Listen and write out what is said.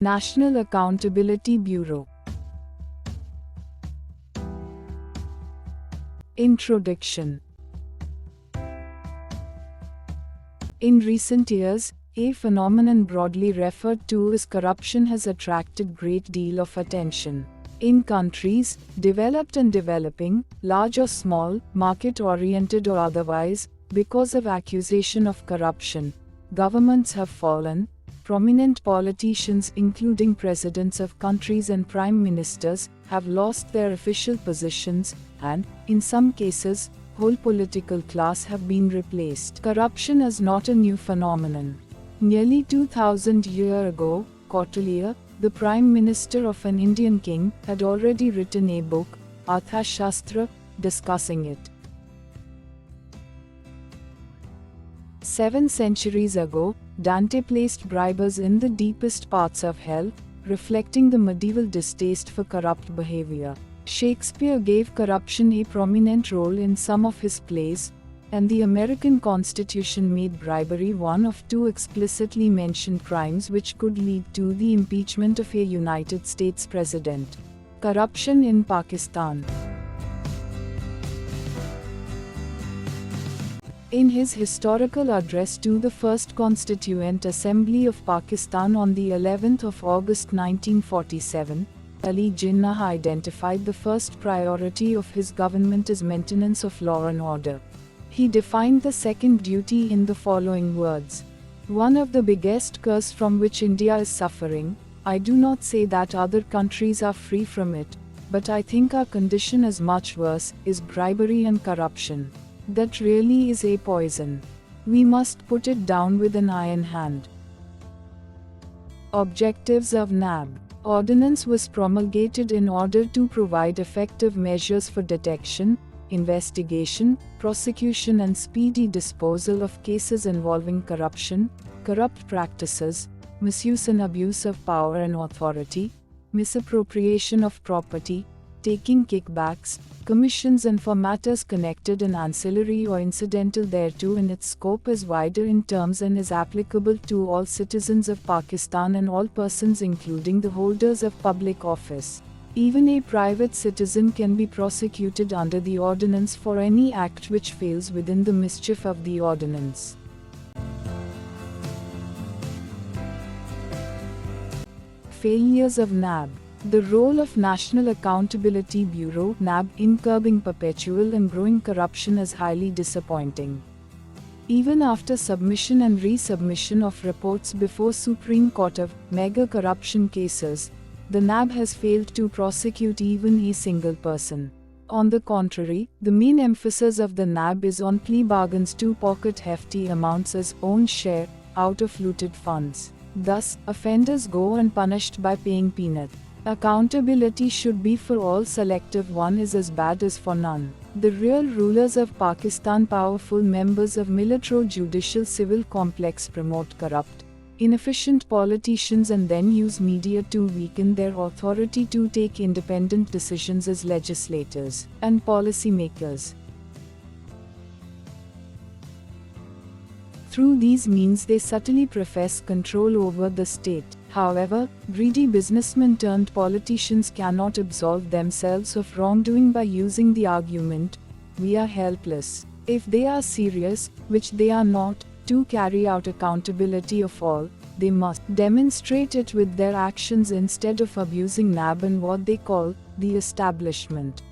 National Accountability Bureau. Introduction. In recent years, a phenomenon broadly referred to as corruption has attracted great deal of attention. In countries, developed and developing, large or small, market-oriented or otherwise, because of accusation of corruption, governments have fallen. Prominent politicians, including presidents of countries and prime ministers, have lost their official positions, and, in some cases, whole political class have been replaced. Corruption is not a new phenomenon. Nearly 2000 years ago, Kautilya, the prime minister of an Indian king, had already written a book, Arthashastra, discussing it. 7 centuries ago, Dante placed bribers in the deepest parts of hell, reflecting the medieval distaste for corrupt behavior. Shakespeare gave corruption a prominent role in some of his plays, and the American Constitution made bribery one of 2 explicitly mentioned crimes which could lead to the impeachment of a United States president. Corruption in Pakistan. In his historical address to the First Constituent Assembly of Pakistan on the 11th of August 1947, Ali Jinnah identified the first priority of his government as maintenance of law and order. He defined the second duty in the following words: "One of the biggest curse from which India is suffering, I do not say that other countries are free from it, but I think our condition is much worse, is bribery and corruption. That really is a poison. We must put it down with an iron hand." Objectives of NAB. Ordinance was promulgated in order to provide effective measures for detection, investigation, prosecution and speedy disposal of cases involving corruption, corrupt practices, misuse and abuse of power and authority, misappropriation of property, taking kickbacks, commissions and for matters connected and ancillary or incidental thereto, and its scope is wider in terms and is applicable to all citizens of Pakistan and all persons including the holders of public office. Even a private citizen can be prosecuted under the ordinance for any act which fails within the mischief of the ordinance. Failures of NAB. The role of National Accountability Bureau (NAB) in curbing perpetual and growing corruption is highly disappointing. Even after submission and resubmission of reports before Supreme Court of mega corruption cases, the NAB has failed to prosecute even a single person. On the contrary, the main emphasis of the NAB is on plea bargains to pocket hefty amounts as own share out of looted funds. Thus, offenders go unpunished by paying peanuts. Accountability should be for all, selective one is as bad as for none. The real rulers of Pakistan, powerful members of military-judicial civil complex, promote corrupt, inefficient politicians and then use media to weaken their authority to take independent decisions as legislators and policymakers. Through these means they subtly profess control over the state. However, greedy businessmen turned politicians cannot absolve themselves of wrongdoing by using the argument, "We are helpless." If they are serious, which they are not, to carry out accountability of all, they must demonstrate it with their actions instead of abusing NAB and what they call the establishment.